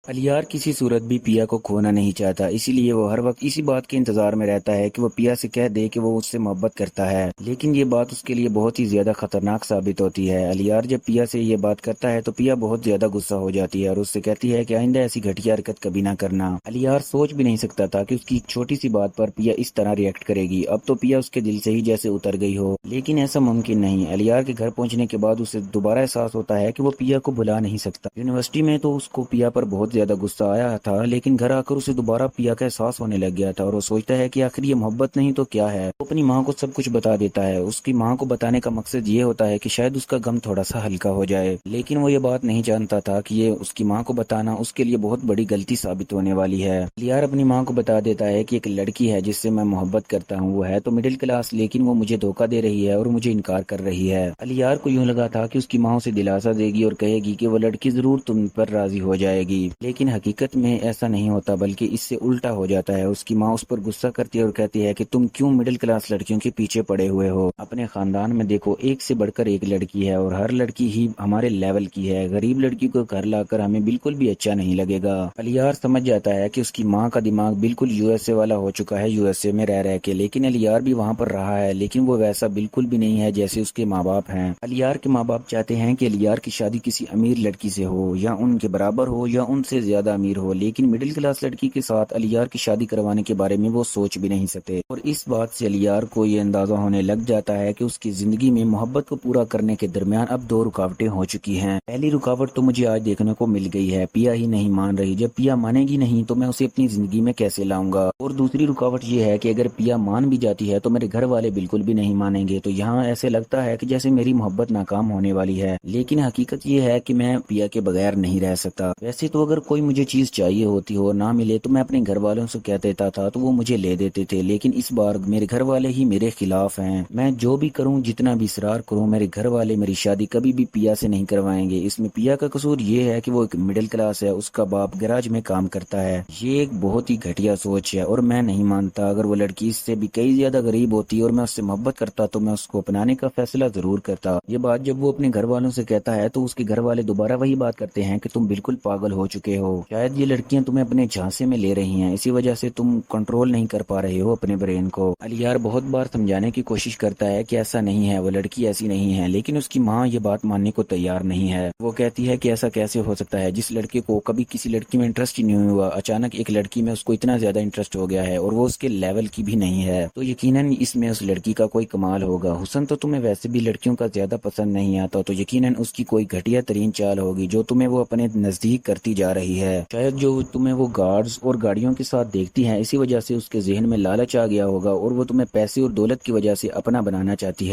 الیار کسی صورت بھی پیا کو کھونا نہیں چاہتا، اسی لیے وہ ہر وقت اسی بات کے انتظار میں رہتا ہے کہ وہ پیا سے کہہ دے کہ وہ اس سے محبت کرتا ہے، لیکن یہ بات اس کے لیے بہت ہی زیادہ خطرناک ثابت ہوتی ہے۔ الیار جب پیا سے یہ بات کرتا ہے تو پیا بہت زیادہ غصہ ہو جاتی ہے اور اس سے کہتی ہے کہ آئندہ ایسی گھٹیا حرکت کبھی نہ کرنا۔ الیار سوچ بھی نہیں سکتا تھا کہ اس کی ایک چھوٹی سی بات پر پیا اس طرح ریئیکٹ کرے گی۔ اب تو پیا اس کے دل سے ہی جیسے اتر گئی ہو، لیکن ایسا ممکن نہیں۔ الیار کے گھر پہنچنے کے بعد اسے دوبارہ احساس ہوتا ہے کہ وہ پیا کو بھلا نہیں سکتا۔ یونیورسٹی میں تو اس کو پیا پر بہت زیادہ غصہ آیا تھا، لیکن گھر آ کر اسے دوبارہ پیا کا احساس ہونے لگ گیا تھا اور وہ سوچتا ہے کہ آخر یہ محبت نہیں تو کیا ہے۔ وہ اپنی ماں کو سب کچھ بتا دیتا ہے۔ اس کی ماں کو بتانے کا مقصد یہ ہوتا ہے کہ شاید اس کا غم تھوڑا سا ہلکا ہو جائے، لیکن وہ یہ بات نہیں جانتا تھا کہ یہ اس کی ماں کو بتانا اس کے لیے بہت بڑی غلطی ثابت ہونے والی ہے۔ الیار اپنی ماں کو بتا دیتا ہے کہ ایک لڑکی ہے جس سے میں محبت کرتا ہوں، وہ ہے تو مڈل کلاس، لیکن وہ مجھے دھوکہ دے رہی ہے اور مجھے انکار کر رہی ہے۔ الیار کو یوں لگا تھا کہ اس کی ماں اسے دلاسا دے گی اور کہے گی کہ وہ لڑکی ضرور تم پر راضی ہو جائے گی، لیکن حقیقت میں ایسا نہیں ہوتا، بلکہ اس سے الٹا ہو جاتا ہے۔ اس کی ماں اس پر غصہ کرتی ہے اور کہتی ہے کہ تم کیوں مڈل کلاس لڑکیوں کے پیچھے پڑے ہوئے ہو؟ اپنے خاندان میں دیکھو، ایک سے بڑھ کر ایک لڑکی ہے اور ہر لڑکی ہی ہمارے لیول کی ہے، غریب لڑکی کو گھر لا کر ہمیں بالکل بھی اچھا نہیں لگے گا۔ الیار سمجھ جاتا ہے کہ اس کی ماں کا دماغ بالکل یو ایس اے والا ہو چکا ہے، یو ایس اے میں رہ کے، لیکن الیار بھی وہاں پر رہا ہے، لیکن وہ ویسا بالکل بھی نہیں ہے جیسے اس کے ماں باپ ہیں۔ الیار کے ماں باپ چاہتے ہیں کہ الیار کی شادی کسی امیر لڑکی سے ہو، یا ان کے برابر ہو یا ان سے زیادہ امیر ہو، لیکن مڈل کلاس لڑکی کے ساتھ الیار کی شادی کروانے کے بارے میں وہ سوچ بھی نہیں سکتے، اور اس بات سے الیار کو یہ اندازہ ہونے لگ جاتا ہے کہ اس کی زندگی میں محبت کو پورا کرنے کے درمیان اب دو رکاوٹیں ہو چکی ہیں۔ پہلی رکاوٹ تو مجھے آج دیکھنے کو مل گئی ہے، پیا ہی نہیں مان رہی، جب پیا مانے گی نہیں تو میں اسے اپنی زندگی میں کیسے لاؤں گا، اور دوسری رکاوٹ یہ ہے کہ اگر پیا مان بھی جاتی ہے تو میرے گھر والے بالکل بھی نہیں مانیں گے، تو یہاں ایسے لگتا ہے کہ جیسے میری محبت ناکام ہونے والی ہے، لیکن حقیقت یہ ہے کہ میں پیا کے بغیر نہیں رہ سکتا۔ ویسے تو اگر کوئی مجھے چیز چاہیے ہوتی ہو اور نہ ملے تو میں اپنے گھر والوں سے کہہ دیتا تھا تو وہ مجھے لے دیتے تھے، لیکن اس بار میرے گھر والے ہی میرے خلاف ہیں۔ میں جو بھی کروں، جتنا بھی اصرار کروں، میرے گھر والے میری شادی کبھی بھی پیا سے نہیں کروائیں گے۔ اس میں پیا کا قصور یہ ہے کہ وہ ایک مڈل کلاس ہے، اس کا باپ گراج میں کام کرتا ہے۔ یہ ایک بہت ہی گھٹیا سوچ ہے اور میں نہیں مانتا۔ اگر وہ لڑکی اس سے بھی کئی زیادہ غریب ہوتی اور میں اس سے محبت کرتا تو میں اس کو اپنانے کا فیصلہ ضرور کرتا۔ یہ بات جب وہ اپنے گھر والوں سے کہتا ہے تو اس کے گھر والے دوبارہ وہی بات کرتے ہیں کہ تم بالکل پاگل ہو چکے ہو، شاید یہ لڑکیاں تمہیں اپنے جھانسے میں لے رہی ہیں، اسی وجہ سے تم کنٹرول نہیں کر پا رہے ہو اپنے برین کو۔ الیار بہت بار سمجھانے کی کوشش کرتا ہے کہ ایسا نہیں ہے، وہ لڑکی ایسی نہیں ہے، لیکن اس کی ماں یہ بات ماننے کو تیار نہیں ہے۔ وہ کہتی ہے کہ ایسا کیسے ہو سکتا ہے، جس لڑکے کو کبھی کسی لڑکی میں انٹرسٹ ہی نہیں ہوا، اچانک ایک لڑکی میں اس کو اتنا زیادہ انٹرسٹ ہو گیا ہے اور وہ اس کے لیول کی بھی نہیں ہے، تو یقیناً اس میں اس لڑکی کا کوئی کمال ہوگا۔ حسن تو تمہیں ویسے بھی لڑکیوں کا زیادہ پسند نہیں آتا، تو یقیناً اس کی کوئی گھٹیا ترین چال ہوگی جو تمہیں وہ اپنے نزدیک کرتی جا رہی ہے، شاید جو تمہیں وہ گارڈز اور گاڑیوں کے ساتھ دیکھتی ہیں اسی وجہ سے اس کے ذہن میں لالچ آ گیا ہوگا اور وہ تمہیں پیسے اور دولت کی وجہ سے اپنا بنانا چاہتی ہے۔